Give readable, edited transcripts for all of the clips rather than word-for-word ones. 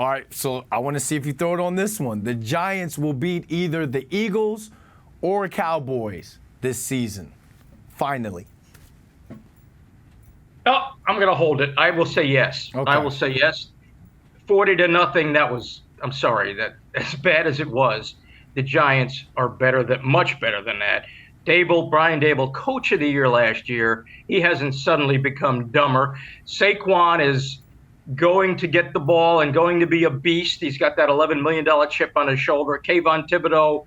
All right, so I want to see if you throw it on this one. The Giants will beat either the Eagles or Cowboys this season, finally. Oh, I'm going to hold it. I will say yes. Okay. I will say yes. 40-0. That was, I'm sorry, that as bad as it was, the Giants are much better than that. Brian Dable, coach of the year last year. He hasn't suddenly become dumber. Saquon is going to get the ball and going to be a beast. He's got that $11 million chip on his shoulder. Kayvon Thibodeau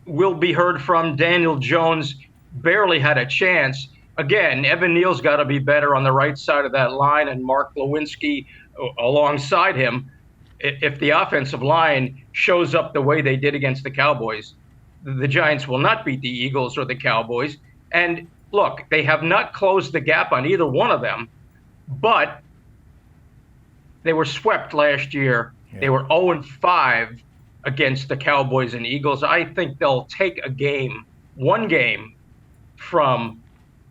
will be heard from. Daniel Jones barely had a chance. Again, Evan Neal's got to be better on the right side of that line, and Mark Lewinsky alongside him. If the offensive line shows up the way they did against the Cowboys, the Giants will not beat the Eagles or the Cowboys. And look, they have not closed the gap on either one of them, but they were swept last year. Yeah. They were 0-5 against the Cowboys and Eagles. I think they'll take one game from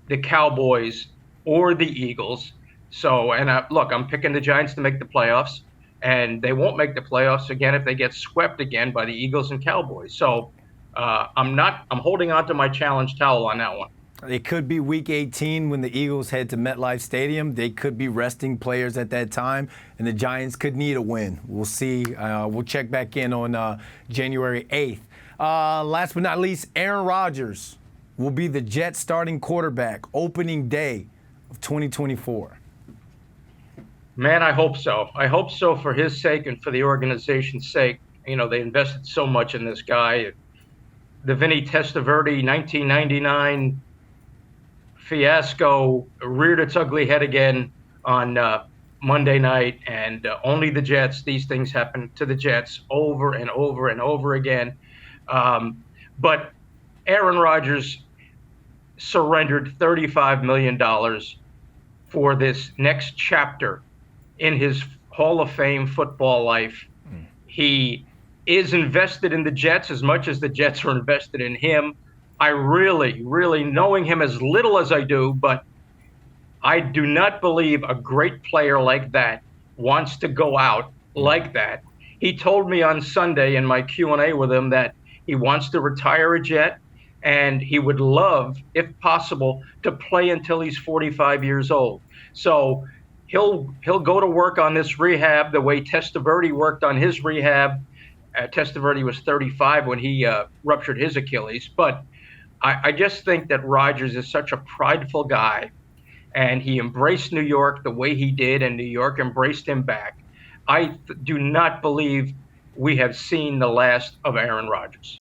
the Cowboys or the Eagles. So, and look, I'm picking the Giants to make the playoffs, and they won't make the playoffs again if they get swept again by the Eagles and Cowboys. So I'm holding on to my challenge towel on that one. It could be week 18 when the Eagles head to MetLife Stadium. They could be resting players at that time, and the Giants could need a win. We'll see. We'll check back in on January 8th. Last but not least, Aaron Rodgers will be the Jets starting quarterback opening day of 2024. Man, I hope so. I hope so for his sake and for the organization's sake. You know, they invested so much in this guy. The Vinny Testaverde 1999 fiasco reared its ugly head again on Monday night, and only the Jets. These things happen to the Jets over and over and over again. But Aaron Rodgers surrendered $35 million for this next chapter in his Hall of Fame football life. He is invested in the Jets as much as the Jets are invested in him. I really, knowing him as little as I do, but I do not believe a great player like that wants to go out like that. He told me on Sunday in my Q&A with him that he wants to retire a Jet, and he would love, if possible, to play until he's 45 years old. So he'll go to work on this rehab the way Testaverde worked on his rehab. Testaverde was 35 when he ruptured his Achilles. But I just think that Rodgers is such a prideful guy, and he embraced New York the way he did, and New York embraced him back. I do not believe we have seen the last of Aaron Rodgers.